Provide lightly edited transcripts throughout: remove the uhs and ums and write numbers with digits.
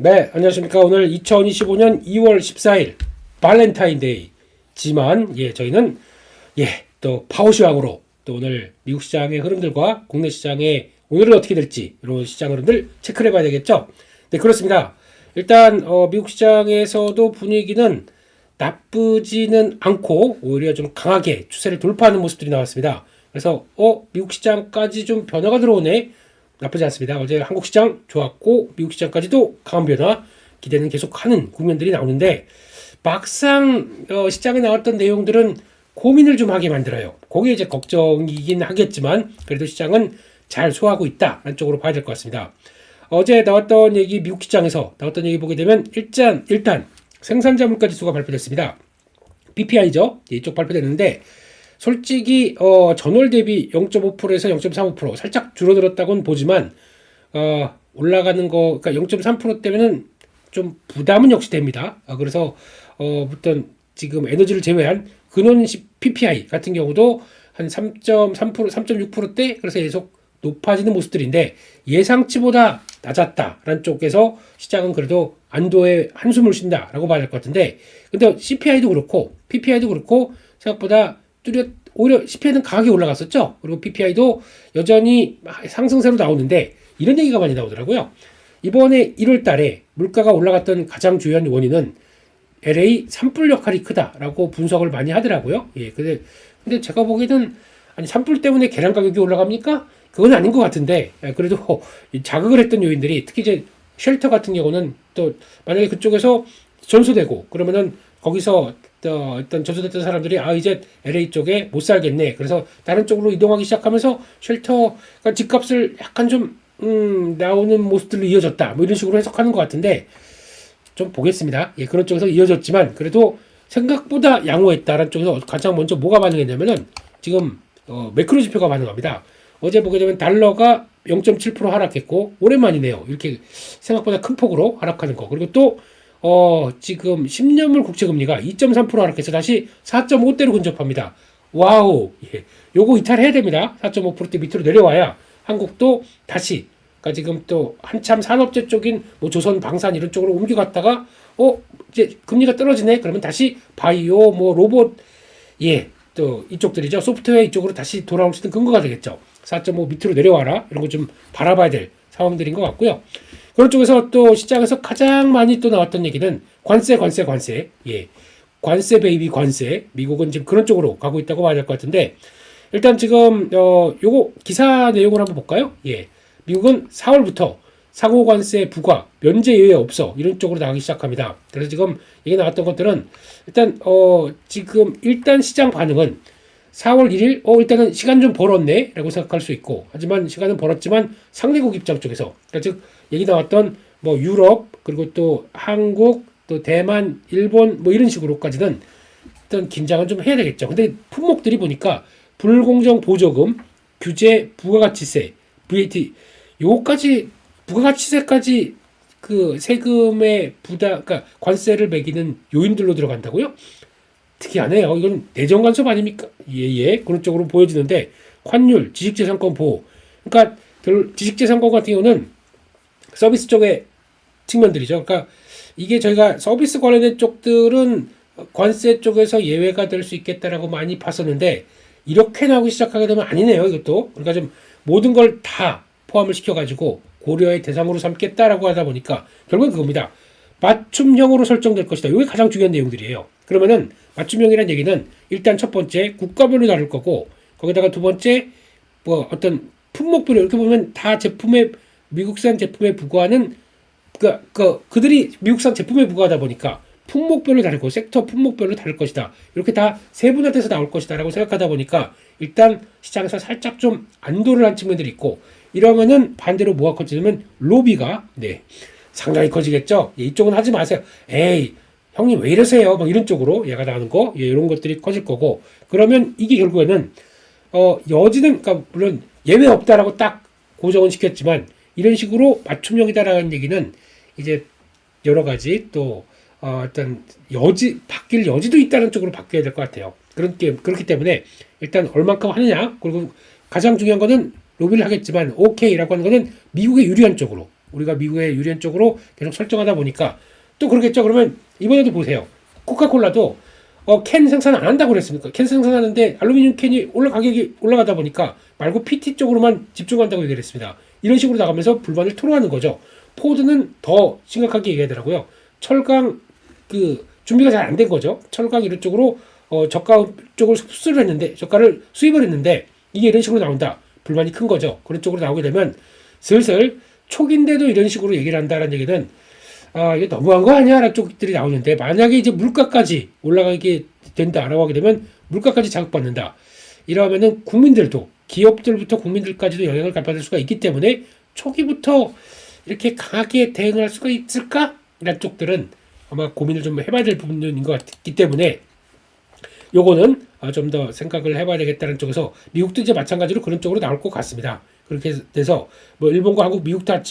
네, 안녕하십니까. 오늘 2025년 2월 14일 발렌타인데이지만 저희는 또 파워시황으로 또 오늘 미국 시장의 흐름들과 국내 시장의 오늘은 어떻게 될지 이런 시장 흐름들 체크를 해봐야 되겠죠. 네, 그렇습니다. 일단 미국 시장에서도 분위기는 나쁘지는 않고 오히려 좀 강하게 추세를 돌파하는 모습들이 나왔습니다. 그래서 미국 시장까지 좀 변화가 들어오네. 나쁘지 않습니다. 어제 한국 시장 좋았고 미국 시장까지도 강한 변화 기대는 계속하는 국면들이 나오는데 막상 시장에 나왔던 내용들은 고민을 좀 하게 만들어요. 그게 이제 걱정이긴 하겠지만 그래도 시장은 잘 소화하고 있다라는 쪽으로 봐야 될 것 같습니다. 어제 나왔던 얘기 미국 시장에서 나왔던 얘기 보게 되면 일단 생산자 물가 지수가 발표됐습니다. PPI죠. 이쪽 발표됐는데 솔직히 전월 대비 0.5%에서 0.35% 살짝 줄어들었다고는 보지만 올라가는 거 그러니까 0.3%대면은 좀 부담은 역시 됩니다. 그래서 어떤 지금 에너지를 제외한 근원 PPI 같은 경우도 한 3.3%, 3.6%대 그래서 계속 높아지는 모습들인데 예상치보다 낮았다라는 쪽에서 시장은 그래도 안도의 한숨을 쉰다라고 봐야 될 것 같은데 근데 CPI도 그렇고 PPI도 그렇고 생각보다 오히려 CPI는 강하게 올라갔었죠. 그리고 PPI도 여전히 상승세로 나오는데 이런 얘기가 많이 나오더라고요. 이번에 1월 달에 물가가 올라갔던 가장 주요한 원인은 LA 산불 역할이 크다라고 분석을 많이 하더라고요. 근데 제가 보기에는 아니 산불 때문에 계란 가격이 올라갑니까? 그건 아닌 것 같은데 그래도 자극을 했던 요인들이 특히 이제 쉘터 같은 경우는 또 만약에 그쪽에서 전소되고 그러면은 거기서 어떤 전소됐던 사람들이 이제 LA 쪽에 못 살겠네. 그래서 다른 쪽으로 이동하기 시작하면서 쉘터가 집값을 약간 좀 나오는 모습들로 이어졌다. 뭐 이런 식으로 해석하는 것 같은데 좀 보겠습니다. 그런 쪽에서 이어졌지만 그래도 생각보다 양호했다라는 쪽에서 가장 먼저 뭐가 반응했냐면은 지금 매크로 지표가 반응합니다. 어제 보게 되면 달러가 0.7% 하락했고 오랜만이네요. 이렇게 생각보다 큰 폭으로 하락하는 거. 그리고 또 지금 10년물 국채금리가 2.3% 하락해서 다시 4.5대로 근접합니다. 와우. 요거 이탈해야 됩니다. 4.5%대 밑으로 내려와야 한국도 다시 그러니까 지금 또 한참 산업재 쪽인 뭐 조선 방산 이런 쪽으로 옮겨갔다가 이제 금리가 떨어지네. 그러면 다시 바이오 뭐 로봇 또 이쪽들이죠. 소프트웨어 이쪽으로 다시 돌아올 수 있는 근거가 되겠죠. 4.5 밑으로 내려와라. 이런 거 좀 바라봐야 될 상황들인 것 같고요. 그런 쪽에서 또 시장에서 가장 많이 또 나왔던 얘기는 관세. 관세 베이비 관세. 미국은 지금 그런 쪽으로 가고 있다고 봐야 될 것 같은데 일단 지금 요거 기사 내용을 한번 볼까요? 미국은 4월부터 상호 관세 부과 면제 예외 없어 이런 쪽으로 나가기 시작합니다. 그래서 지금 얘기 나왔던 것들은 지금 일단 시장 반응은 4월 1일 일단은 시간 좀 벌었네 라고 생각할 수 있고 하지만 시간은 벌었지만 상대국 입장 쪽에서 그러니까 즉 얘기 나왔던 뭐 유럽 그리고 또 한국 또 대만 일본 뭐 이런 식으로까지는 일단 긴장은 좀 해야 되겠죠. 근데 품목들이 보니까 불공정 보조금 규제 부가가치세 VAT 요거까지 부가가치세까지 그 세금의 그러니까 관세를 매기는 요인들로 들어간다고요? 특이하네요. 이건 내정 간섭 아닙니까? 그런 쪽으로 보여지는데 환율, 지식재산권 보호. 그러니까 지식재산권 같은 경우는 서비스 쪽의 측면들이죠. 그러니까 이게 저희가 서비스 관련된 쪽들은 관세 쪽에서 예외가 될 수 있겠다라고 많이 봤었는데 이렇게 나오기 시작하게 되면 아니네요. 이것도 그러니까 좀 모든 걸 다 포함을 시켜가지고 고려의 대상으로 삼겠다라고 하다 보니까 결국은 그겁니다. 맞춤형으로 설정될 것이다. 이게 가장 중요한 내용들이에요. 그러면은 맞춤형이라는 얘기는 일단 첫 번째 국가별로 다를 거고 거기다가 두 번째 뭐 어떤 품목별로 이렇게 보면 다 제품에 미국산 제품에 부과하는 그들이 미국산 제품에 부과하다 보니까 품목별로 다르고 섹터 품목별로 다를 것이다. 이렇게 다 세분화돼서 나올 것이다라고 생각하다 보니까 일단 시장에서 살짝 좀 안도를 한 측면들이 있고 이러면은 반대로 뭐가 커지냐면 로비가 상당히 커지겠죠. 이쪽은 하지 마세요. 에이 형님 왜 이러세요? 막 이런 쪽으로 얘가 나가는 거 이런 것들이 커질 거고 그러면 이게 결국에는 여지는 그러니까 물론 예외 없다라고 딱 고정은 시켰지만 이런 식으로 맞춤형이다라는 얘기는 이제 여러 가지 또 어떤 바뀔 여지도 있다는 쪽으로 바뀌어야 될 것 같아요. 그렇기 때문에 일단 얼만큼 하느냐 그리고 가장 중요한 거는 로비를 하겠지만 오케이라고 하는 거는 미국에 유리한 쪽으로 우리가 미국의 유리한 쪽으로 계속 설정하다 보니까 또 그러겠죠. 그러면 이번에도 보세요. 코카콜라도 캔 생산 안 한다고 그랬습니까? 캔 생산하는데 알루미늄 캔이 가격이 올라가다 보니까 말고 PT 쪽으로만 집중한다고 얘기를 했습니다. 이런 식으로 나가면서 불만을 토로하는 거죠. 포드는 더 심각하게 얘기하더라고요. 철강 준비가 잘 안 된 거죠. 철강 이런 쪽으로 저가 쪽을 흡수를 했는데 저가를 수입을 했는데 이게 이런 식으로 나온다. 불만이 큰 거죠. 그런 쪽으로 나오게 되면 슬슬 초기인데도 이런 식으로 얘기를 한다는 얘기는 이게 너무한 거 아니야? 라는 쪽들이 나오는데 만약에 이제 물가까지 올라가게 된다라고 하게 되면 물가까지 자극받는다. 이러면은 국민들도 기업들부터 국민들까지도 영향을 받을 수가 있기 때문에 초기부터 이렇게 강하게 대응할 수가 있을까? 이런 쪽들은 아마 고민을 좀 해봐야 될 부분인 것 같기 때문에 요거는 좀 더 생각을 해봐야 되겠다는 쪽에서 미국도 이제 마찬가지로 그런 쪽으로 나올 것 같습니다. 그렇게 돼서 뭐 일본과 한국, 미국 다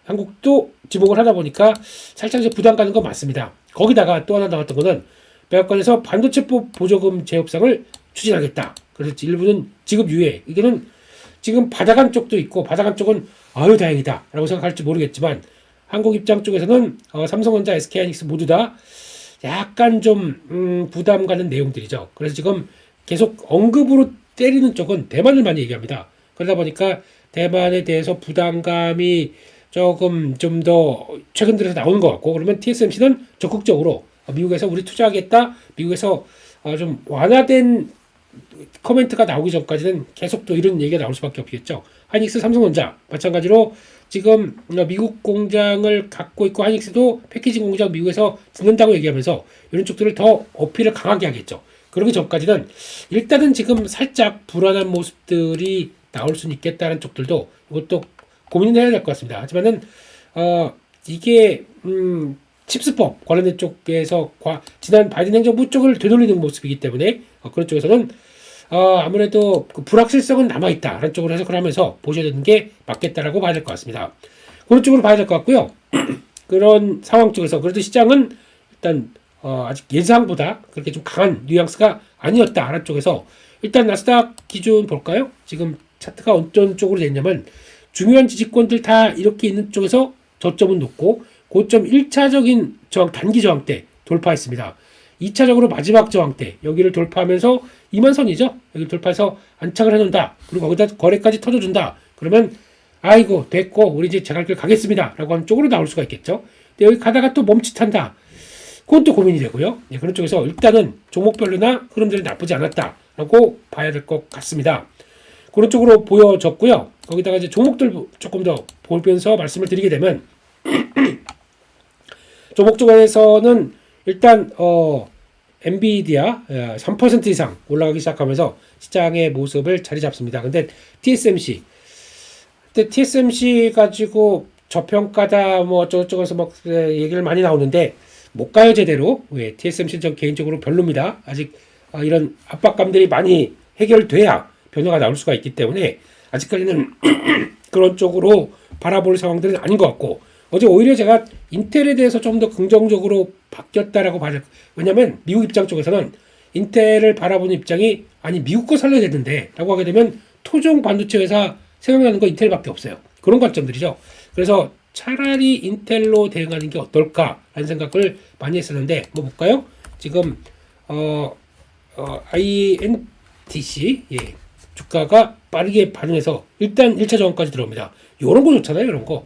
한국도 지목을 하다 보니까 살짝 이제 부담 가는 건 맞습니다. 거기다가 또 하나 나왔던 거는 백악관에서 반도체법 보조금 재협상을 추진하겠다. 그래서 일부는 지급 유예. 이게는 지금 받아간 쪽도 있고 받아간 쪽은 아유 다행이다 라고 생각할지 모르겠지만 한국 입장 쪽에서는 삼성전자, SK하이닉스 모두 다 약간 좀 부담 가는 내용들이죠. 그래서 지금 계속 언급으로 때리는 쪽은 대만을 많이 얘기합니다. 그러다 보니까 대만에 대해서 부담감이 조금 좀 더 최근 들어서 나오는 것 같고 그러면 TSMC는 적극적으로 미국에서 우리 투자하겠다. 미국에서 좀 완화된 코멘트가 나오기 전까지는 계속 또 이런 얘기가 나올 수밖에 없겠죠. 하이닉스, 삼성전자 마찬가지로 지금 미국 공장을 갖고 있고 하이닉스도 패키징 공장 미국에서 짓는다고 얘기하면서 이런 쪽들을 더 어필을 강하게 하겠죠. 그러기 전까지는 일단은 지금 살짝 불안한 모습들이 나올 수는 있겠다는 쪽들도 이것도 고민을 해야 될 것 같습니다. 하지만은 이게 칩스법 관련된 쪽에서 지난 바이든 행정부 쪽을 되돌리는 모습이기 때문에 그런 쪽에서는 아무래도 그 불확실성은 남아있다라는 쪽으로 해석을 하면서 보셔야 되는 게 맞겠다라고 봐야 될 것 같습니다. 그런 쪽으로 봐야 될 것 같고요. 그런 상황 쪽에서 그래도 시장은 일단 아직 예상보다 그렇게 좀 강한 뉘앙스가 아니었다라는 쪽에서 일단 나스닥 기준 볼까요? 지금 차트가 어떤 쪽으로 됐냐면 중요한 지지권들 다 이렇게 있는 쪽에서 저점은 높고 고점 1차적인 저항, 단기 저항대 돌파했습니다. 2차적으로 마지막 저항대 여기를 돌파하면서 2만선이죠. 여기 돌파해서 안착을 해놓는다. 그리고 거기다 거래까지 터져준다. 그러면 아이고 됐고 우리 이제 제갈 길 가겠습니다. 라고 하는 쪽으로 나올 수가 있겠죠. 근데 여기 가다가 또 멈칫한다. 그건 또 고민이 되고요. 네, 그런 쪽에서 일단은 종목별로나 흐름들이 나쁘지 않았다라고 봐야 될 것 같습니다. 그런 쪽으로 보여졌고요. 거기다가 이제 종목들 조금 더 보면서 말씀을 드리게 되면 종목 쪽에서는 일단 엔비디아 3% 이상 올라가기 시작하면서 시장의 모습을 자리 잡습니다. 근데 TSMC 가지고 저평가다 뭐 어쩌고저쩌고서 막 얘기를 많이 나오는데 못 가요 제대로. TSMC는 전 개인적으로 별로입니다. 아직 이런 압박감들이 많이 해결돼야 변화가 나올 수가 있기 때문에 아직까지는 그런 쪽으로 바라볼 상황들은 아닌 것 같고 어제 오히려 제가 인텔에 대해서 좀 더 긍정적으로 바뀌었다라고 봐요. 왜냐하면 미국 입장 쪽에서는 인텔을 바라보는 입장이 아니 미국 거 살려야 되는데 라고 하게 되면 토종 반도체 회사 생각나는 거 인텔밖에 없어요. 그런 관점들이죠. 그래서 차라리 인텔로 대응하는 게 어떨까라는 생각을 많이 했었는데 뭐 볼까요? 지금 INTC 주가가 빠르게 반응해서 일단 1차 저항까지 들어옵니다. 이런 거 좋잖아요. 이런 거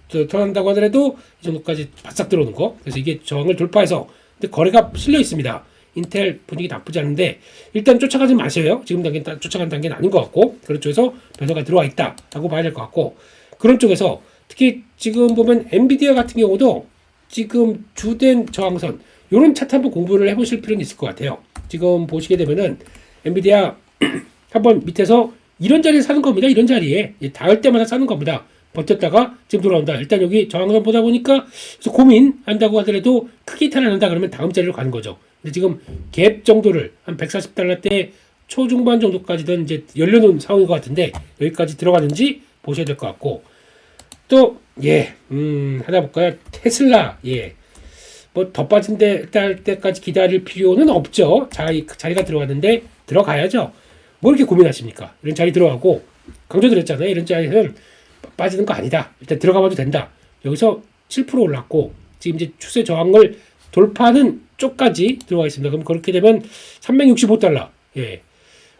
들어간다고 하더라도 이 정도까지 바싹 들어오는 거. 그래서 이게 저항을 돌파해서 근데 거래가 실려 있습니다. 인텔 분위기 나쁘지 않은데 일단 쫓아가지 마세요. 지금 단계는 쫓아가는 단계는 아닌 것 같고 그런 쪽에서 변화가 들어와 있다라고 봐야 될 것 같고 그런 쪽에서 특히 지금 보면 엔비디아 같은 경우도 지금 주된 저항선 이런 차트 한번 공부를 해보실 필요는 있을 것 같아요. 지금 보시게 되면은 엔비디아 한번 밑에서 이런 자리에 사는 겁니다. 이런 자리에 닿을 때마다 사는 겁니다. 버텼다가 지금 돌아온다. 일단 여기 저항선 보다 보니까 그래서 고민한다고 하더라도 크게 이탈한다 그러면 다음 자리로 가는 거죠. 근데 지금 갭 정도를 한 140달러대 초중반 정도까지는 이제 열려놓은 상황인 것 같은데 여기까지 들어가는지 보셔야 될 것 같고 또 하나 볼까요? 테슬라 뭐 더 빠진 때까지 기다릴 필요는 없죠. 자리가 들어갔는데 들어가야죠. 뭐 이렇게 고민하십니까? 이런 자리 들어가고 강조드렸잖아요. 이런 자리는 빠지는 거 아니다. 일단 들어가봐도 된다. 여기서 7% 올랐고 지금 이제 추세 저항을 돌파하는 쪽까지 들어가 있습니다. 그럼 그렇게 되면 365달러. 예.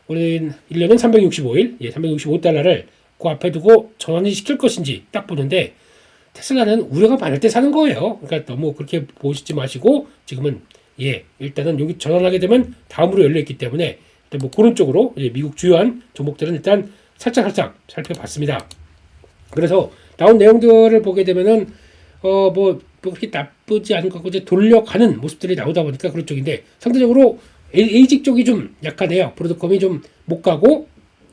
올해는 1년은 365일. 예, 365달러를 그 앞에 두고 전환이 시킬 것인지 딱 보는데 테슬라는 우려가 많을 때 사는 거예요. 그러니까 너무 그렇게 보시지 마시고 지금은 예, 일단은 여기 전환하게 되면 다음으로 열려 있기 때문에 일단 뭐 그런 쪽으로 예, 미국 주요한 종목들은 일단 살짝 살펴봤습니다. 그래서 나온 내용들을 보게 되면은 뭐 그렇게 나쁘지 않은 것 같고 이제 돌려가는 모습들이 나오다 보니까 그런 쪽인데 상대적으로 에이직 쪽이 좀 약하네요. 브로드컴이 좀 못 가고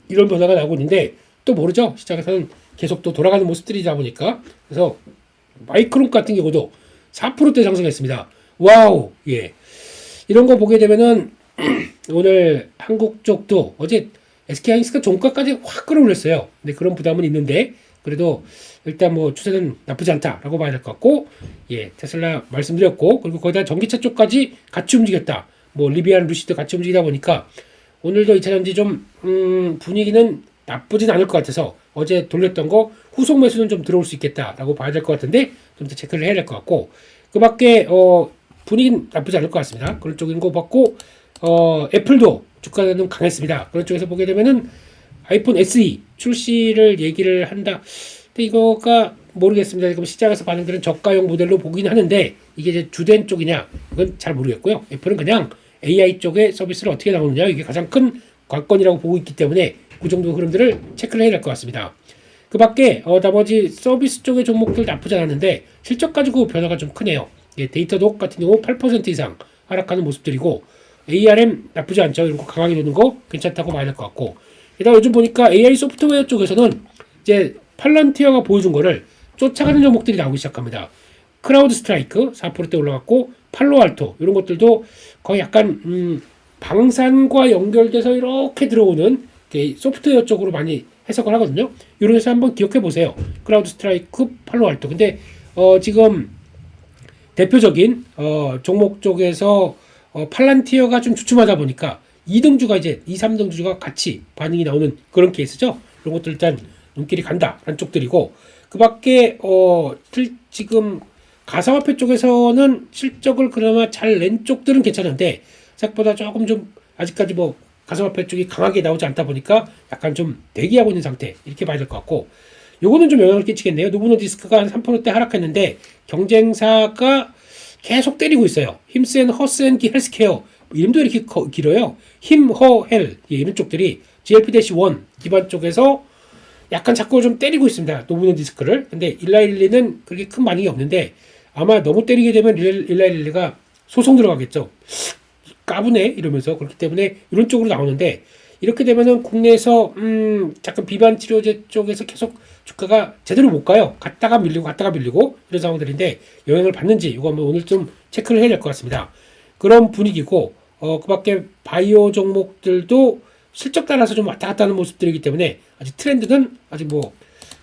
이런 변화가 나오고 있는데 또 모르죠. 시장에서는 계속 또 돌아가는 모습들이다 보니까 그래서 마이크론 같은 경우도 4%대 상승했습니다. 와우, 예. 이런 거 보게 되면은 오늘 한국 쪽도 어제 SK하이닉스가 종가까지 확 끌어올렸어요. 근데 그런 부담은 있는데 그래도 일단 뭐 추세는 나쁘지 않다라고 봐야 될 것 같고 예, 테슬라 말씀드렸고 그리고 거기다 전기차 쪽까지 같이 움직였다. 뭐 리비안 루시드 같이 움직이다 보니까 오늘도 2차전지 좀 분위기는 나쁘진 않을 것 같아서 어제 돌렸던 거 후속 매수는 좀 들어올 수 있겠다라고 봐야 될 것 같은데 좀 더 체크를 해야 될 것 같고 그 밖에 분위기는 나쁘지 않을 것 같습니다. 그런 쪽인 거 봤고 애플도 주가가 좀 강했습니다. 그런 쪽에서 보게 되면은 아이폰 SE 출시를 얘기를 한다. 근데 이거가 모르겠습니다. 지금 시장에서 반응들은 저가형 모델로 보긴 하는데 이게 이제 주된 쪽이냐 이건 잘 모르겠고요. 애플은 그냥 AI 쪽의 서비스를 어떻게 나오느냐 이게 가장 큰 관건이라고 보고 있기 때문에 그 정도 흐름들을 체크를 해야 될 것 같습니다. 그 밖에 나머지 서비스 쪽의 종목들 나쁘지 않았는데 실적 가지고 변화가 좀 크네요. 예, 데이터독 같은 경우 8% 이상 하락하는 모습들이고 ARM 나쁘지 않죠. 이런 거 강하게 도는 거 괜찮다고 봐야 될 것 같고 게다가 요즘 보니까 AI 소프트웨어 쪽에서는 이제 팔런티어가 보여준 거를 쫓아가는 종목들이 나오기 시작합니다. 크라우드 스트라이크 4%대 올라갔고 팔로알토 이런 것들도 거의 약간 방산과 연결돼서 이렇게 들어오는 소프트웨어 쪽으로 많이 해석을 하거든요. 이런 데서 한번 기억해 보세요. 크라우드 스트라이크, 팔로알토. 근데 지금 대표적인 종목 쪽에서 팔란티어가 좀 주춤하다 보니까 2등주가 이제 2, 3등주가 같이 반응이 나오는 그런 케이스죠. 이런 것들 일단 눈길이 간다라는 쪽들이고 그 밖에 지금 가상화폐 쪽에서는 실적을 그나마 잘 낸 쪽들은 괜찮은데 생각보다 조금 좀 아직까지 뭐 가상화폐 쪽이 강하게 나오지 않다 보니까 약간 좀 대기하고 있는 상태 이렇게 봐야 될 것 같고 요거는 좀 영향을 끼치겠네요. 노브노디스크가 한 3%대 하락했는데 경쟁사가 계속 때리고 있어요. 힘센 허스앤 헬스케어 이름도 이렇게 길어요. 힘허헬 이런 쪽들이 GLP-1 기반 쪽에서 약간 자꾸 좀 때리고 있습니다. 노브노디스크를. 근데 일라일리는 그렇게 큰 반응이 없는데 아마 너무 때리게 되면 일라일리가 소송 들어가겠죠. 까부네 이러면서 그렇기 때문에 이런 쪽으로 나오는데 이렇게 되면은 국내에서 잠깐 비반 치료제 쪽에서 계속 주가가 제대로 못 가요. 갔다가 밀리고 이런 상황들인데 영향을 받는지 이거 한번 오늘 좀 체크를 해야 될 것 같습니다. 그런 분위기고 그 밖에 바이오 종목들도 실적 따라서 좀 왔다 갔다 하는 모습들이기 때문에 아직 트렌드는 아직 뭐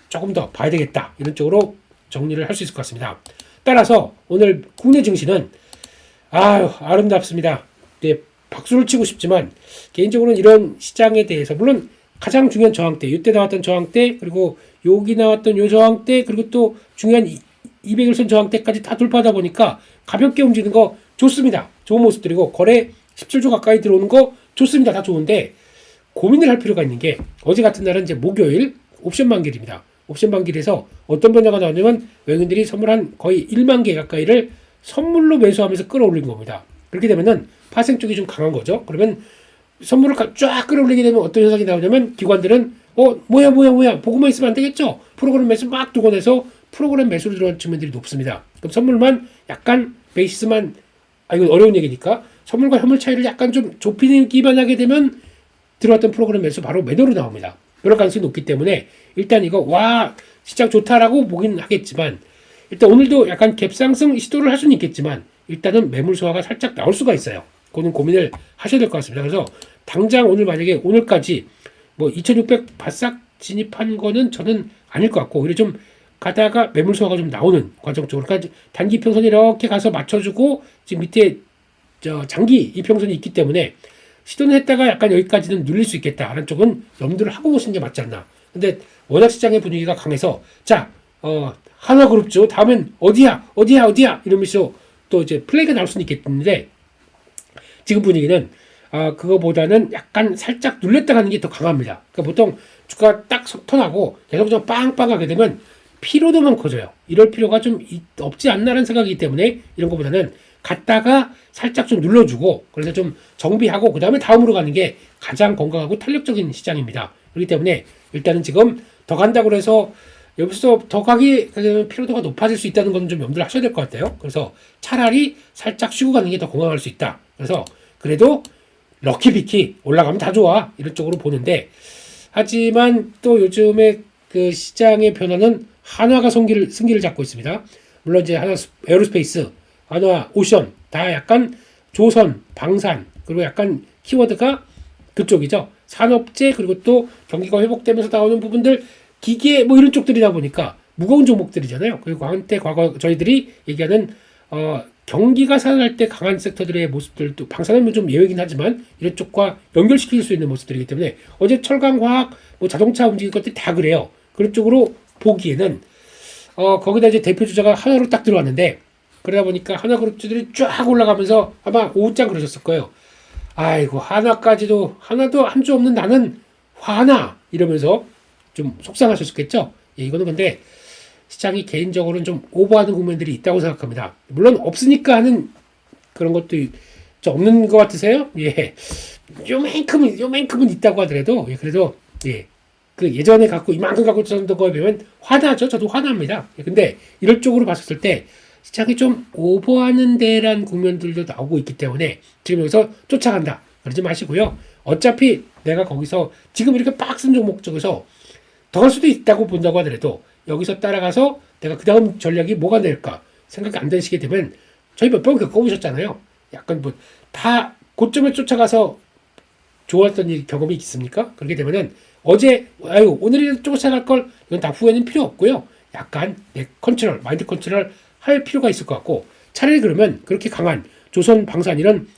조금 더 봐야 되겠다 이런 쪽으로 정리를 할 수 있을 것 같습니다. 따라서 오늘 국내 증시는 아름답습니다. 네, 박수를 치고 싶지만 개인적으로는 이런 시장에 대해서 물론 가장 중요한 저항대 이때 나왔던 저항대 그리고 여기 나왔던 요 저항대 그리고 또 중요한 200일선 저항대까지 다 돌파하다 보니까 가볍게 움직이는 거 좋습니다. 좋은 모습들이고 거래 17조 가까이 들어오는 거 좋습니다. 다 좋은데 고민을 할 필요가 있는 게 어제 같은 날은 이제 목요일 옵션 만기일입니다. 옵션 만기일에서 어떤 변화가 나오냐면 외국인들이 선물한 거의 1만 개 가까이를 선물로 매수하면서 끌어올린 겁니다. 그렇게 되면은 파생 쪽이 좀 강한 거죠. 그러면 선물을 쫙 끌어올리게 되면 어떤 현상이 나오냐면 기관들은 뭐야 보고만 있으면 안 되겠죠. 프로그램 매수 막 두고 내서 프로그램 매수로 들어간 측면들이 높습니다. 그럼 선물만 약간 베이스만 이거 어려운 얘기니까 선물과 현물 차이를 약간 좀 좁히기만 하게 되면 들어왔던 프로그램 매수 바로 매도로 나옵니다. 그럴 가능성이 높기 때문에 일단 이거 시장 좋다라고 보긴 하겠지만 일단 오늘도 약간 갭상승 시도를 할 수는 있겠지만 일단은 매물 소화가 살짝 나올 수가 있어요. 그거는 고민을 하셔야 될 것 같습니다. 그래서 당장 오늘 만약에 오늘까지 뭐 2600 바싹 진입한 거는 저는 아닐 것 같고 오히려 좀 가다가 매물 소화가 좀 나오는 과정 쪽으로 그러니까 단기 평선이 이렇게 가서 맞춰주고 지금 밑에 장기 이평선이 있기 때문에 시도는 했다가 약간 여기까지는 눌릴 수 있겠다라는 쪽은 염두를 하고 보시는 게 맞지 않나. 근데 워낙 시장의 분위기가 강해서 한화그룹주 다음엔 어디야 이러면서 또 이제 플레이가 나올 수는 있겠는데 지금 분위기는 그거보다는 약간 살짝 눌렸다 가는 게 더 강합니다. 그러니까 보통 주가가 딱 터나고 계속 좀 빵빵하게 되면 피로도만 커져요. 이럴 필요가 좀 없지 않나라는 생각이기 때문에 이런 것보다는 갔다가 살짝 좀 눌러주고 그래서 좀 정비하고 그 다음에 다음으로 가는 게 가장 건강하고 탄력적인 시장입니다. 그렇기 때문에 일단은 지금 더 간다고 해서 여기서 더 가기 되면 피로도가 높아질 수 있다는 건 좀 염두를 하셔야 될 것 같아요. 그래서 차라리 살짝 쉬고 가는 게 더 건강할 수 있다. 그래서 그래도 럭키비키 올라가면 다 좋아 이런 쪽으로 보는데 하지만 또 요즘에 그 시장의 변화는 한화가 승기를 잡고 있습니다. 물론 이제 한화 에어로스페이스, 한화 오션 다 약간 조선, 방산 그리고 약간 키워드가 그쪽이죠. 산업재 그리고 또 경기가 회복되면서 나오는 부분들 기계 뭐 이런 쪽들이다 보니까 무거운 종목들이잖아요. 그리고 한때 과거 저희들이 얘기하는 경기가 살아날 때 강한 섹터들의 모습들도 방산은 좀 예외이긴 하지만 이런 쪽과 연결시킬 수 있는 모습들이기 때문에 어제 철강화학, 뭐 자동차 움직일 것들이 다 그래요. 그런 쪽으로 보기에는 거기다 이제 대표 주자가 하나로 딱 들어왔는데 그러다 보니까 하나그룹주들이 쫙 올라가면서 아마 오후장 그러셨을 거예요. 아이고 하나도 한 주 없는 나는 화나 이러면서 좀 속상하셨겠죠. 예, 이거는 근데 시장이 개인적으로는 좀 오버하는 국면들이 있다고 생각합니다. 물론 없으니까 하는 그런 것도 좀 없는 것 같으세요? 예, 요만큼은 있다고 하더라도 예, 그래도 예, 그 예전에 갖고 이만큼 갖고 있었던 거에 비하면 화나죠. 저도 화납니다. 예, 근데 이럴 쪽으로 봤을 때 시장이 좀 오버하는 데란 국면들도 나오고 있기 때문에 지금 여기서 쫓아간다 그러지 마시고요. 어차피 내가 거기서 지금 이렇게 빡센 종목 쪽에서 더 갈 수도 있다고 본다고 하더라도 여기서 따라가서 내가 그 다음 전략이 뭐가 될까 생각이 안 되시게 되면 저희 몇 번 겪어보셨잖아요. 약간 뭐 다 고점에 쫓아가서 좋았던 경험이 있습니까? 그렇게 되면은 오늘이 쫓아갈 걸 이건 다 후회는 필요 없고요. 약간 내 마인드 컨트롤 할 필요가 있을 것 같고 차라리 그러면 그렇게 강한 조선 방산 이런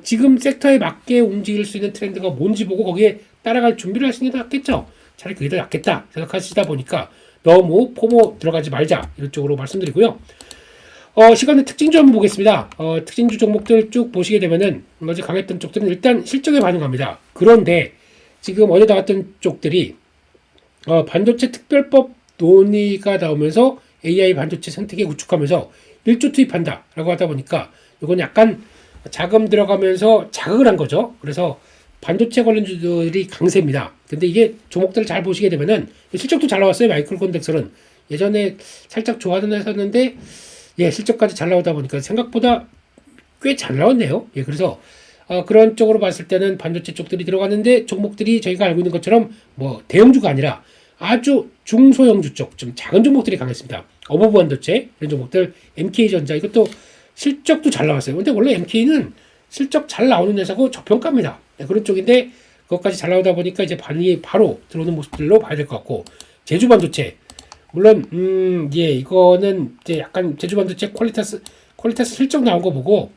지금 섹터에 맞게 움직일 수 있는 트렌드가 뭔지 보고 거기에 따라갈 준비를 하시는 게 낫겠죠. 차라리 그게 더 낫겠다 생각하시다 보니까 너무 포모 들어가지 말자 이런 쪽으로 말씀드리고요. 시간의 특징주 한번 보겠습니다. 특징주 종목들 쭉 보시게 되면은 어제 강했던 쪽들은 일단 실적에 반응합니다. 그런데 지금 어제 나왔던 쪽들이 반도체 특별법 논의가 나오면서 AI 반도체 생태계 구축하면서 1조 투입한다 라고 하다 보니까 이건 약간 자금 들어가면서 자극을 한 거죠. 그래서 반도체 관련주들이 강세입니다. 근데 이게 종목들을 잘 보시게 되면은 실적도 잘 나왔어요. 마이크로콘덱설은 예전에 살짝 좋아하던 회사였는데 예, 실적까지 잘 나오다 보니까 생각보다 꽤 잘 나왔네요. 예, 그래서 그런 쪽으로 봤을 때는 반도체 쪽들이 들어갔는데 종목들이 저희가 알고 있는 것처럼 뭐 대형주가 아니라 아주 중소형주 쪽 좀 작은 종목들이 강했습니다. 어버브 반도체 이런 종목들, MK전자 이것도 실적도 잘 나왔어요. 근데 원래 MK는 실적 잘 나오는 회사고 저평가입니다. 네, 그런 쪽인데 그것까지 잘 나오다 보니까 이제 반응이 바로 들어오는 모습들로 봐야 될 것 같고 제주 반도체 물론 예 이거는 이제 약간 제주 반도체 퀄리타스 실적 나온 거 보고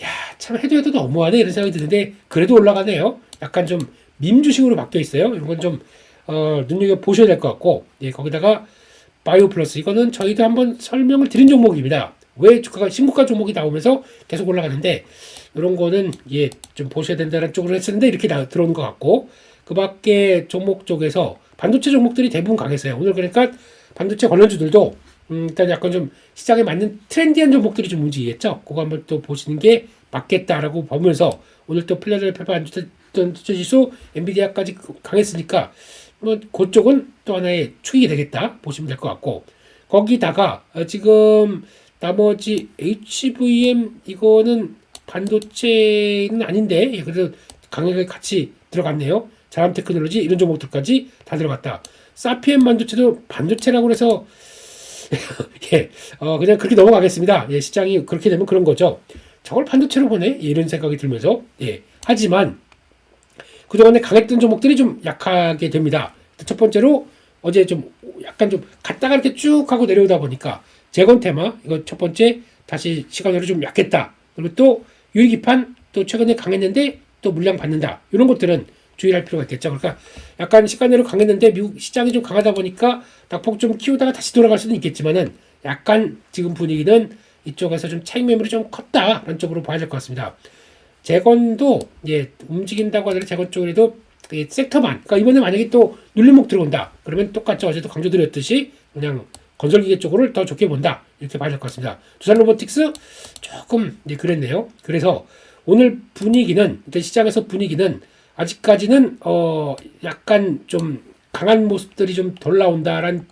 야 참 해도 너무하네 이런 생각이 드는데 그래도 올라가네요. 약간 좀 밈 주식으로 바뀌어 있어요. 이런 건 좀 눈여겨 보셔야 될 것 같고 예 거기다가 바이오 플러스 이거는 저희도 한번 설명을 드린 종목입니다. 왜 주가가 신고가 종목이 나오면서 계속 올라가는데 이런 거는 예 좀 보셔야 된다는 쪽으로 했었는데 이렇게 들어오는 것 같고 그 밖에 종목 쪽에서 반도체 종목들이 대부분 강했어요. 오늘 그러니까 반도체 관련주들도 일단 약간 좀 시장에 맞는 트렌디한 종목들이 좀 움직이겠죠. 그거 한번 또 보시는 게 맞겠다라고 보면서 오늘 또 필라델피아 반도체 지수 엔비디아까지 강했으니까 뭐 그쪽은 또 하나의 축이 되겠다 보시면 될 것 같고 거기다가 지금 나머지 HVM 이거는 반도체는 아닌데 예, 그래도 강하게 같이 들어갔네요. 자람 테크놀로지 이런 종목들까지 다 들어갔다. 사피엔 반도체도 반도체라고 해서 예, 그냥 그렇게 넘어가겠습니다. 예, 시장이 그렇게 되면 그런 거죠. 저걸 반도체로 보네? 이런 생각이 들면서 예, 하지만 그동안에 강했던 종목들이 좀 약하게 됩니다. 첫 번째로 어제 좀 약간 좀 갔다가 이렇게 쭉 하고 내려오다 보니까 재건 테마 이거 첫 번째 다시 시간으로 좀 약했다. 그리고 또 유리기판 또 최근에 강했는데 또 물량 받는다. 이런 것들은 주의를 할 필요가 있겠죠. 그러니까 약간 시간으로 강했는데 미국 시장이 좀 강하다 보니까 낙폭 좀 키우다가 다시 돌아갈 수는 있겠지만은 약간 지금 분위기는 이쪽에서 좀 차익 매물이 좀 컸다라는 쪽으로 봐야 될 것 같습니다. 재건도 예, 움직인다고 하더라도 재건 쪽에도 섹터만, 그러니까 이번에 만약에 또 눌림목 들어온다 그러면 똑같이 어제도 강조드렸듯이 그냥 건설기계 쪽으로 더 좋게 본다 이렇게 봐야 될 것 같습니다. 두산 로보틱스 조금 그랬네요. 그래서 오늘 분위기는 일단 시장에서 분위기는 아직까지는 약간 좀 강한 모습들이 좀 덜 나온다라는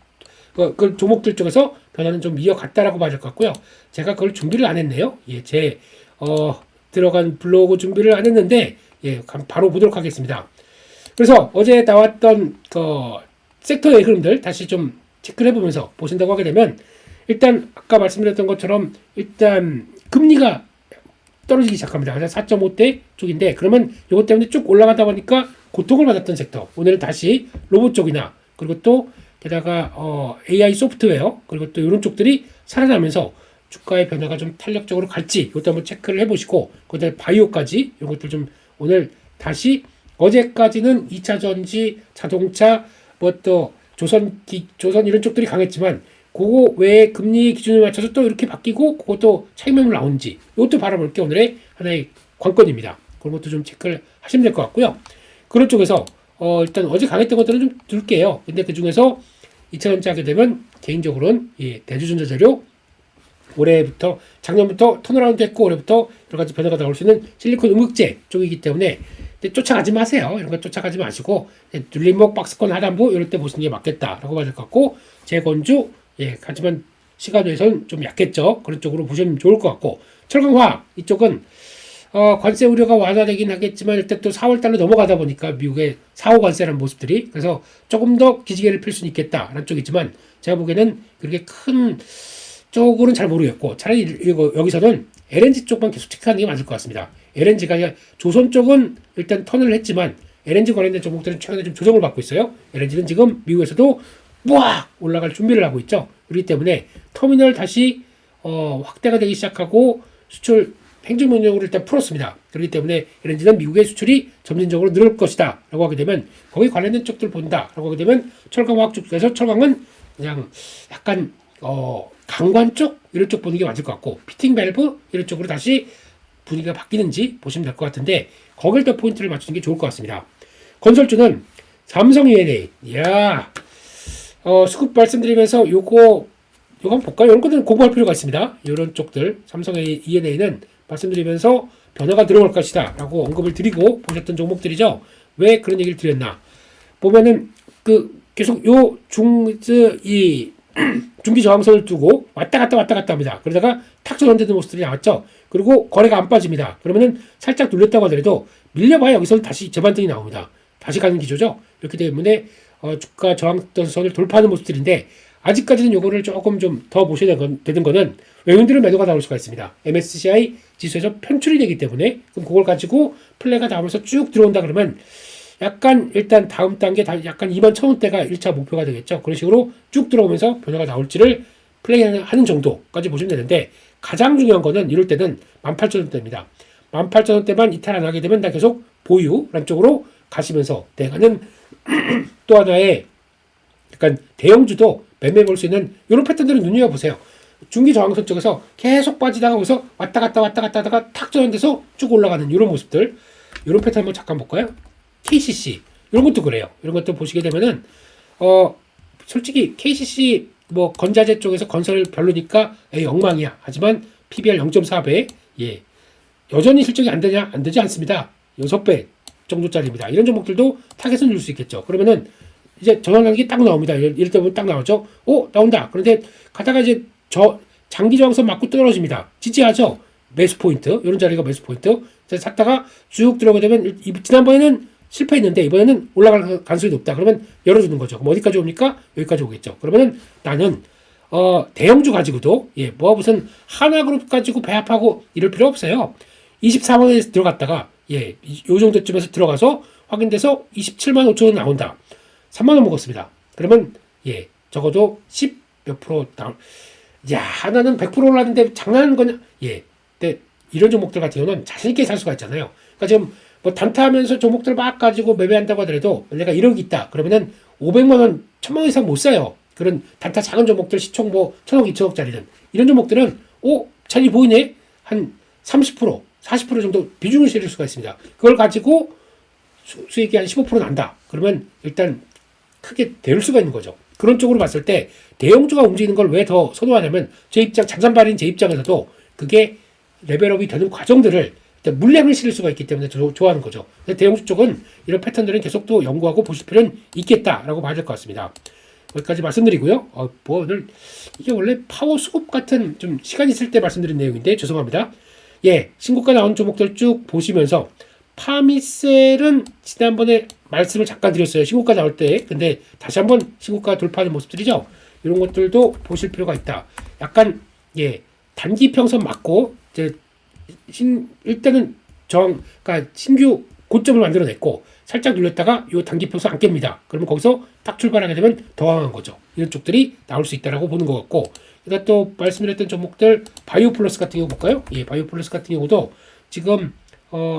그 종목들 쪽에서 변화는 좀 이어갔다라고 봐야 될 것 같고요. 제가 그걸 준비를 안 했네요. 예, 제 들어간 블로그 준비를 안 했는데 예, 바로 보도록 하겠습니다. 그래서 어제 나왔던 섹터의 흐름들 다시 좀 체크를 해보면서 보신다고 하게 되면 일단 아까 말씀드렸던 것처럼 일단 금리가 떨어지기 시작합니다. 그래서 4.5대 쪽인데 그러면 이것 때문에 쭉 올라가다 보니까 고통을 받았던 섹터 오늘은 다시 로봇 쪽이나 그리고 또 게다가 AI 소프트웨어 그리고 또 이런 쪽들이 살아나면서 주가의 변화가 좀 탄력적으로 갈지 이것도 한번 체크를 해보시고 그다음에 바이오까지 이런 것들 좀 오늘 다시 어제까지는 2차 전지, 자동차, 뭐 또 조선 이런 쪽들이 강했지만 그거 외에 금리 기준에 맞춰서 또 이렇게 바뀌고 그것도 차익 매물 나오는지 이것도 바라볼 게 오늘의 하나의 관건입니다. 그런 것도 좀 체크를 하시면 될 것 같고요. 그런 쪽에서 일단 어제 강했던 것들은 좀 둘게요. 근데 그 중에서 2차 전지 하게 되면 개인적으로는 대주전자재료 올해부터 작년부터 턴어라운드 했고 올해부터 여러 가지 변화가 나올 수 있는 실리콘 음극재 쪽이기 때문에 쫓아가지 마세요. 이런 거 쫓아가지 마시고 눌림목 박스권 하단부 이럴 때 보시는 게 맞겠다라고 봐야 될 것 같고 재건주 하지만 시간에선 좀 약했죠. 그런 쪽으로 보시면 좋을 것 같고 철강화학 이쪽은 관세 우려가 완화되긴 하겠지만 일단 또 4월달로 넘어가다 보니까 미국의 4호 관세라는 모습들이 그래서 조금 더 기지개를 필 수는 있겠다라는 쪽이지만 제가 보기에는 그렇게 큰 쪽으로는 잘 모르겠고 차라리 여기서는 LNG 쪽만 계속 체크하는 게 맞을 것 같습니다. LNG가 조선 쪽은 일단 턴을 했지만 LNG 관련된 종목들은 최근에 좀 조정을 받고 있어요. LNG는 지금 미국에서도 막 올라갈 준비를 하고 있죠. 그렇기 때문에 터미널 다시 확대가 되기 시작하고 수출 행정 명령으로 일단 풀었습니다. 그렇기 때문에 LNG는 미국의 수출이 점진적으로 늘을 것이다 라고 하게 되면 거기 관련된 쪽들 본다 라고 하게 되면 철강화학 쪽에서 철강은 그냥 약간 강관 쪽 이런 쪽 보는 게 맞을 것 같고 피팅 밸브 이런 쪽으로 다시 분위기가 바뀌는지 보시면 될 것 같은데 거길 더 포인트를 맞추는 게 좋을 것 같습니다. 건설주는 삼성 E&A 스쿱 말씀드리면서 요거 한번 볼까요? 이런 것들은 공부할 필요가 있습니다. 이런 쪽들 삼성의 E&A는 말씀드리면서 변화가 들어올 것이다 라고 언급을 드리고 보셨던 종목들이죠. 왜 그런 얘기를 드렸나 보면은 계속 요 중기 저항선을 두고 왔다 갔다 합니다. 그러다가 탁 전환되는 모습들이 나왔죠. 그리고 거래가 안 빠집니다. 그러면은 살짝 눌렸다고 하더라도 밀려봐야 여기서는 다시 재반등이 나옵니다. 다시 가는 기조죠. 이렇기 때문에 주가 저항선을 돌파하는 모습들인데 아직까지는 요거를 조금 좀 더 보셔야 되는 거는 외국인들은 매도가 나올 수가 있습니다. MSCI 지수에서 편출이 되기 때문에 그럼 그걸 가지고 플레이가 나오면서 쭉 들어온다 그러면 약간 일단 다음 단계 약간 21,000원대가 1차 목표가 되겠죠. 그런 식으로 쭉 들어오면서 변화가 나올지를 플레이하는 정도까지 보시면 되는데 가장 중요한 거는 이럴 때는 18,000원대입니다. 18,000원대만 이탈 안 하게 되면 나 계속 보유라는 쪽으로 가시면서 내가는 또 하나의 약간 대형주도 매매 볼 수 있는 이런 패턴들을 눈여겨보세요. 중기 저항선 쪽에서 계속 빠지다가 거기서 왔다 갔다 하다가 탁 전환돼서 쭉 올라가는 이런 모습들 이런 패턴 한번 잠깐 볼까요? KCC 이런 것도 그래요. 이런 것도 보시게 되면은 솔직히 KCC 뭐 건자재 쪽에서 건설 별로니까 엉망이야. 하지만 PBR 0.4배 여전히 실적이 안 되지 않습니다. 6배 정도짜리입니다. 이런 종목들도 타겟은 줄 수 있겠죠. 그러면은 이제 전환가격이 딱 나옵니다. 이럴 때 보면 딱 나오죠. 나온다. 그런데 가다가 이제 장기 저항선 맞고 떨어집니다. 지지하죠. 매수 포인트 이런 자리가 매수 포인트. 샀다가 쭉 들어가게 되면 지난번에는 실패했는데 이번에는 올라갈 가능성이 높다. 그러면 열어주는 거죠. 그럼 어디까지 옵니까? 여기까지 오겠죠. 그러면은 나는 대형주 가지고도 뭐 무슨 하나그룹 가지고 배합하고 이럴 필요 없어요. 24만 원에서 들어갔다가 요 정도쯤에서 들어가서 확인돼서 27만 5천 원 나온다. 3만 원 먹었습니다. 그러면 적어도 10 몇 프로 하나는 100% 올랐는데 장난하는 거냐? 근데 이런 종목들 같은 경우는 자신 있게 살 수가 있잖아요. 그러니까 지금 뭐 단타하면서 종목들 막 가지고 매매한다고 하더라도 내가 1억 있다. 그러면은 500만 원, 1000만 원 이상 못 사요. 그런 단타 작은 종목들 시총 뭐 1000억, 2000억짜리는 이런 종목들은 잘 보이네. 한 30%, 40% 정도 비중을 실을 수가 있습니다. 그걸 가지고 수익이 한 15% 난다. 그러면 일단 크게 될 수가 있는 거죠. 그런 쪽으로 봤을 때 대형주가 움직이는 걸 왜 더 선호하냐면 제 입장, 잔잔발인 제 입장에서도 그게 레벨업이 되는 과정들을 물량을 실을 수가 있기 때문에 좋아하는 거죠. 대형주 쪽은 이런 패턴들은 계속 또 연구하고 보실 필요는 있겠다라고 봐야 될 것 같습니다. 여기까지 말씀드리고요. 오늘 이게 원래 파워 수급 같은 좀 시간 있을 때 말씀드린 내용인데 죄송합니다. 신고가 나온 종목들 쭉 보시면서 파미셀은 지난번에 말씀을 잠깐 드렸어요. 신고가 나올 때. 근데 다시 한번 신고가 돌파하는 모습들이죠. 이런 것들도 보실 필요가 있다. 약간 단기 평선 맞고 이제 일단은 그러니까 신규 고점을 만들어냈고 살짝 눌렸다가 이 단기 평선 안 깹니다. 그러면 거기서 딱 출발하게 되면 더 강한 거죠. 이런 쪽들이 나올 수 있다라고 보는 것 같고, 그다음 또 말씀드렸던 종목들 바이오 플러스 같은 경우 볼까요? 바이오 플러스 같은 경우도 지금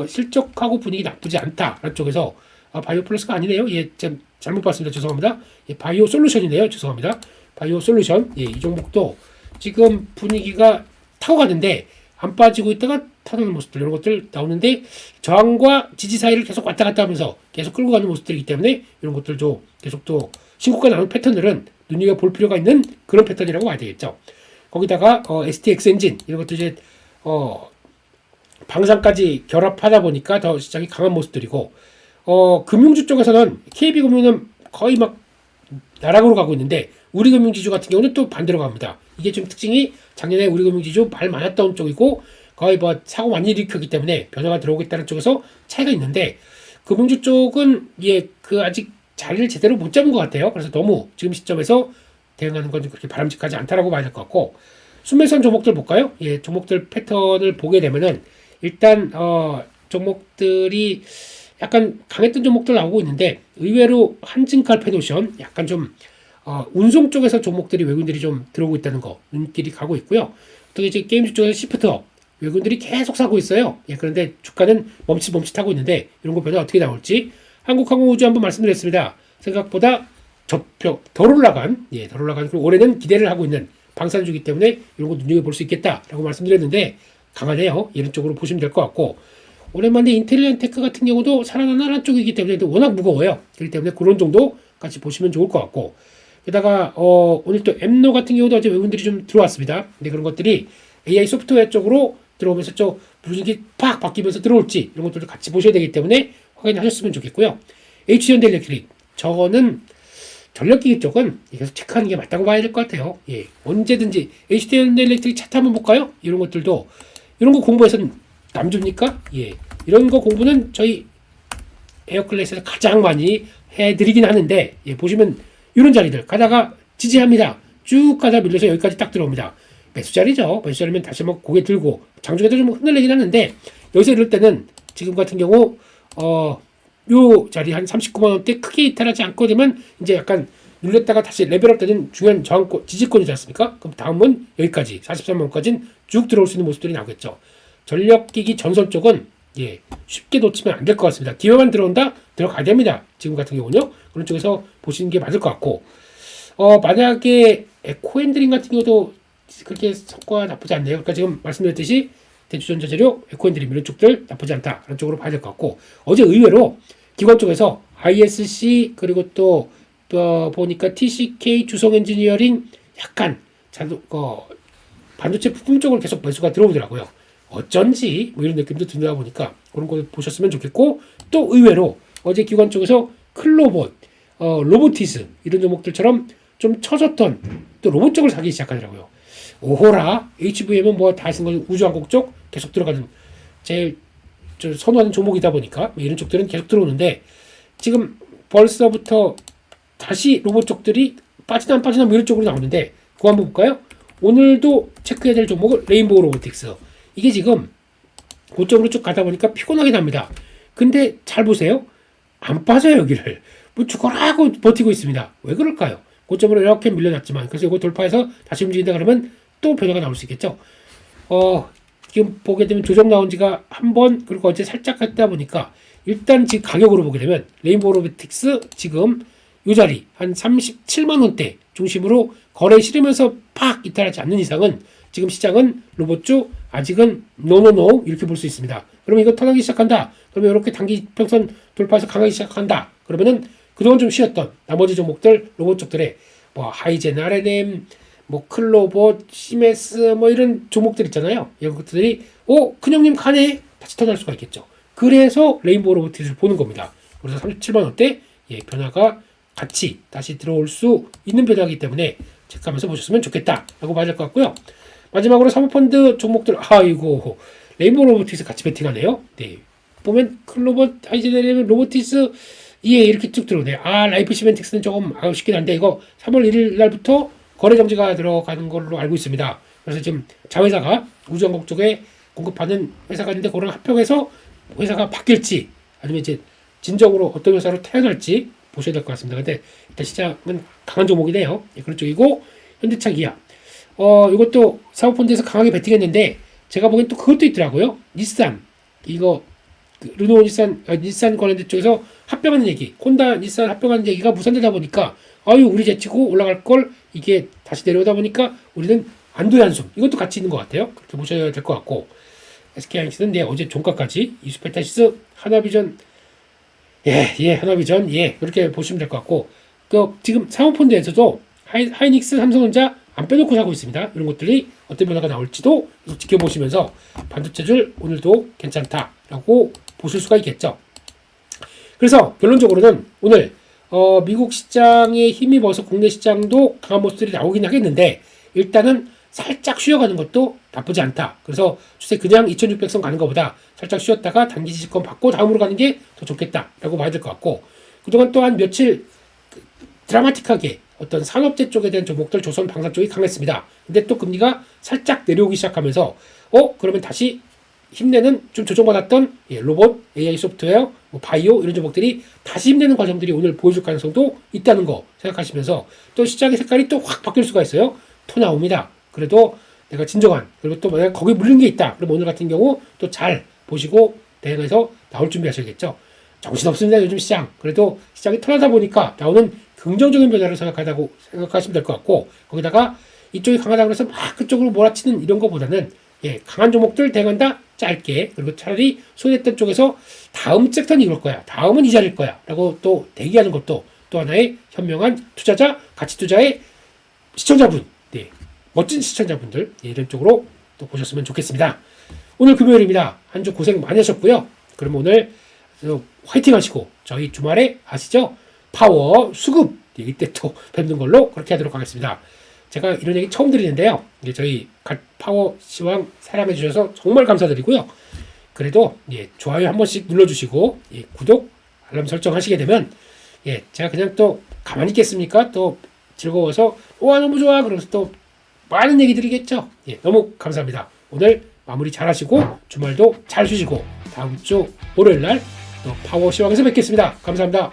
실적하고 분위기 나쁘지 않다라는 쪽에서 바이오 플러스가 아니네요. 잘못 봤습니다. 죄송합니다. 바이오 솔루션이네요. 죄송합니다. 바이오 솔루션. 이 종목도 지금 분위기가 타고 가는데 안 빠지고 있다가 타는 모습들 이런 것들 나오는데 저항과 지지 사이를 계속 왔다 갔다 하면서 계속 끌고 가는 모습들이기 때문에 이런 것들도 계속 또 신고가 나오는 패턴들은 눈여겨볼 필요가 있는 그런 패턴이라고 봐야 되겠죠. 거기다가 STX 엔진 이런 것도 이제 방산까지 결합하다 보니까 더 시장이 강한 모습들이고 금융주 쪽에서는 KB금융은 거의 막 나락으로 가고 있는데 우리금융지주 같은 경우는 또 반대로 갑니다. 이게 좀 특징이 작년에 우리금융지주 발 많았던 쪽이고 거의 뭐 사고 많이 일으켰기 때문에 변화가 들어오겠다는 쪽에서 차이가 있는데 금융주 쪽은 아직 자리를 제대로 못 잡은 것 같아요. 그래서 너무 지금 시점에서 대응하는 건 그렇게 바람직하지 않다라고 봐야 될 것 같고, 순매수한 종목들 볼까요? 종목들 패턴을 보게 되면은 일단 종목들이 약간 강했던 종목들 나오고 있는데 의외로 한진칼 패노션 약간 좀 운송 쪽에서 종목들이 외국인들이 좀 들어오고 있다는 거 눈길이 가고 있고요. 또 이제 게임주 쪽에서 시프트업 외국인들이 계속 사고 있어요. 그런데 주가는 멈칫멈칫하고 있는데 이런 거 변화 어떻게 나올지 한국항공우주 한번 말씀드렸습니다. 생각보다 덜 올라간 그리고 올해는 기대를 하고 있는 방산주기 때문에 이런 거 눈여겨볼 수 있겠다라고 말씀드렸는데 강하네요. 이런 쪽으로 보시면 될 것 같고, 오랜만에 인텔리언테크 같은 경우도 살아나는 쪽이기 때문에 워낙 무거워요. 그렇기 때문에 그런 정도 같이 보시면 좋을 것 같고, 게다가 오늘 또 엠노 같은 경우도 어제 외국인들이 좀 들어왔습니다. 근데 그런 것들이 AI 소프트웨어 쪽으로 들어오면서 좀 분위기 팍 바뀌면서 들어올지 이런 것들도 같이 보셔야 되기 때문에 확인하셨으면 좋겠고요. HC현대일렉트릭 저거는 전력기기 쪽은 계속 체크하는 게 맞다고 봐야 될 것 같아요. 언제든지 HC현대일렉트릭 차트 한번 볼까요? 이런 것들도 이런 거 공부해서는 남줍니까? 이런 거 공부는 저희 에어클래스에서 가장 많이 해드리긴 하는데 보시면 이런 자리들 가다가 지지합니다. 쭉 가다 밀려서 여기까지 딱 들어옵니다. 매수 자리죠. 매수 자리면 다시 한번 고개 들고 장중에도 좀 흔들리긴 하는데 여기서 이럴 때는 지금 같은 경우 요 자리 한 39만 원대 크게 이탈하지 않고 되면 이제 약간 눌렸다가 다시 레벨업 되는 중요한 저항권 지지권이지 않습니까? 그럼 다음은 여기까지 43만 원까지는 쭉 들어올 수 있는 모습들이 나오겠죠. 전력기기 전선 쪽은 쉽게 놓치면 안 될 것 같습니다. 기회만 들어온다? 들어가야 됩니다. 지금 같은 경우는요. 그런 쪽에서 보시는 게 맞을 것 같고, 만약에 에코엔드림 같은 경우도 그렇게 성과 나쁘지 않네요. 그러니까 지금 말씀드렸듯이 대주전자재료, 에코엔드림 이런 쪽들 나쁘지 않다. 그런 쪽으로 봐야 될 것 같고, 어제 의외로 기관 쪽에서 ISC 그리고 또 보니까 TCK 주성엔지니어링 약간 반도체 부품 쪽으로 계속 매수가 들어오더라고요. 어쩐지 이런 느낌도 든다 보니까 그런 거 보셨으면 좋겠고, 또 의외로 어제 기관 쪽에서 클로봇, 로보티스 이런 종목들처럼 좀 처졌던 또 로봇 쪽을 사기 시작하더라고요. 오호라, HVM은 뭐 다 쓴 건 우주항공 쪽 계속 들어가는 제일 선호하는 종목이다 보니까 이런 쪽들은 계속 들어오는데 지금 벌써부터 다시 로봇 쪽들이 빠지나 안 빠지나 이런 쪽으로 나오는데 그거 한번 볼까요? 오늘도 체크해야 될 종목은 레인보우 로보틱스. 이게 지금 고점으로 쭉 가다 보니까 피곤하게 납니다. 근데 잘 보세요. 안 빠져요, 여기를. 뭐 죽어라고 버티고 있습니다. 왜 그럴까요? 고점으로 이렇게 밀려났지만, 그래서 이거 돌파해서 다시 움직인다 그러면 또 변화가 나올 수 있겠죠. 지금 보게 되면 조정 나온 지가 한 번, 그리고 어제 살짝 했다 보니까 일단 지금 가격으로 보게 되면 레인보우 로보틱스 지금 이 자리 한 37만 원대 중심으로 거래 실으면서 팍 이탈하지 않는 이상은 지금 시장은 로봇주 아직은 노노노 이렇게 볼 수 있습니다. 그러면 이거 턴하기 시작한다. 그러면 이렇게 단기 평선 돌파해서 강하기 시작한다. 그러면은 그동안 좀 쉬었던 나머지 종목들 로봇 쪽들의 뭐 하이젠, R&M, 뭐 클로봇, 시메스 뭐 이런 종목들 있잖아요. 이런 것들이 큰형님 가네 다시 턴할 수가 있겠죠. 그래서 레인보우 로보틱스를 보는 겁니다. 그래서 37만 원대 변화가 같이 다시 들어올 수 있는 변화이기 때문에 체크하면서 보셨으면 좋겠다라고 봐야 될 것 같고요. 마지막으로 사모펀드 종목들 아이고 레인보우 로보틱스 같이 베팅하네요. 네. 보면 클로봇, 하이젠, 로보틱스 이렇게 쭉 들어오네. 라이프 시멘틱스는 조금 아쉽긴 한데 이거 3월 1일 날부터 거래 정지가 들어가는 걸로 알고 있습니다. 그래서 지금 자회사가 우주항공 쪽에 공급하는 회사가 있는데 그거랑 합병해서 회사가 바뀔지 아니면 이제 진정으로 어떤 회사로 태어날지 보셔야 될 것 같습니다. 근데 일단 시장은 강한 종목이네요. 그런 쪽이고 현대차 기아 이것도 사모펀드에서 강하게 베팅했는데 제가 보기엔 또 그것도 있더라고요. 닛산 이거 르노 닛산 관련된 쪽에서 합병하는 얘기, 혼다 닛산 합병하는 얘기가 무산되다 보니까 우리 제치고 올라갈 걸 이게 다시 내려오다 보니까 우리는 안도의 한숨 이것도 같이 있는 것 같아요. 그렇게 보셔야 될 것 같고 SK하이닉스는 어제 종가까지 이수페타시스 하나비전 하나비전 그렇게 보시면 될 것 같고 지금 사모펀드에서도 하이닉스, 삼성전자 안 빼놓고 사고 있습니다. 이런 것들이 어떤 변화가 나올지도 지켜보시면서 반도체줄 오늘도 괜찮다라고 보실 수가 있겠죠. 그래서 결론적으로는 오늘 미국 시장에 힘입어서 국내 시장도 강한 모습들이 나오긴 하겠는데 일단은 살짝 쉬어가는 것도 나쁘지 않다. 그래서 추세 그냥 2600선 가는 것보다 살짝 쉬었다가 단기 지지권 받고 다음으로 가는 게 더 좋겠다라고 봐야 될 것 같고 그동안 또한 며칠 드라마틱하게 어떤 산업재 쪽에 대한 종목들 조선 방산 쪽이 강했습니다. 근데 또 금리가 살짝 내려오기 시작하면서 그러면 다시 힘내는 좀 조정받았던 로봇, AI 소프트웨어, 바이오 이런 종목들이 다시 힘내는 과정들이 오늘 보여줄 가능성도 있다는 거 생각하시면서 또 시장의 색깔이 또 확 바뀔 수가 있어요. 토 나옵니다. 그래도 내가 진정한 그리고 또 만약 거기 물린 게 있다. 그럼 오늘 같은 경우 또 잘 보시고 대응해서 나올 준비하셔야겠죠. 정신없습니다. 요즘 시장. 그래도 시장이 털하다 보니까 나오는 긍정적인 변화를 생각하시면 될 것 같고 거기다가 이쪽이 강하다고 해서 막 그쪽으로 몰아치는 이런 것보다는 강한 종목들 대응한다 짧게 그리고 차라리 손했던 쪽에서 다음 섹터는 이걸 거야 다음은 이 자리일 거야 라고 또 대기하는 것도 또 하나의 현명한 투자자 가치 투자의 시청자분 멋진 시청자분들 이런 쪽으로 또 보셨으면 좋겠습니다. 오늘 금요일입니다. 한 주 고생 많이 하셨고요. 그럼 오늘 화이팅 하시고 저희 주말에 아시죠? 파워 수급 이때 또 뵙는 걸로 그렇게 하도록 하겠습니다. 제가 이런 얘기 처음 드리는데요. 저희 파워 시황 사랑해 주셔서 정말 감사드리고요. 그래도 좋아요 한 번씩 눌러주시고 구독 알람 설정하시게 되면 제가 그냥 또 가만히 있겠습니까? 또 즐거워서 너무 좋아 그러면서 또 많은 얘기 드리겠죠. 너무 감사합니다. 오늘 마무리 잘 하시고 주말도 잘 쉬시고 다음 주 월요일 날 또 파워 시황에서 뵙겠습니다. 감사합니다.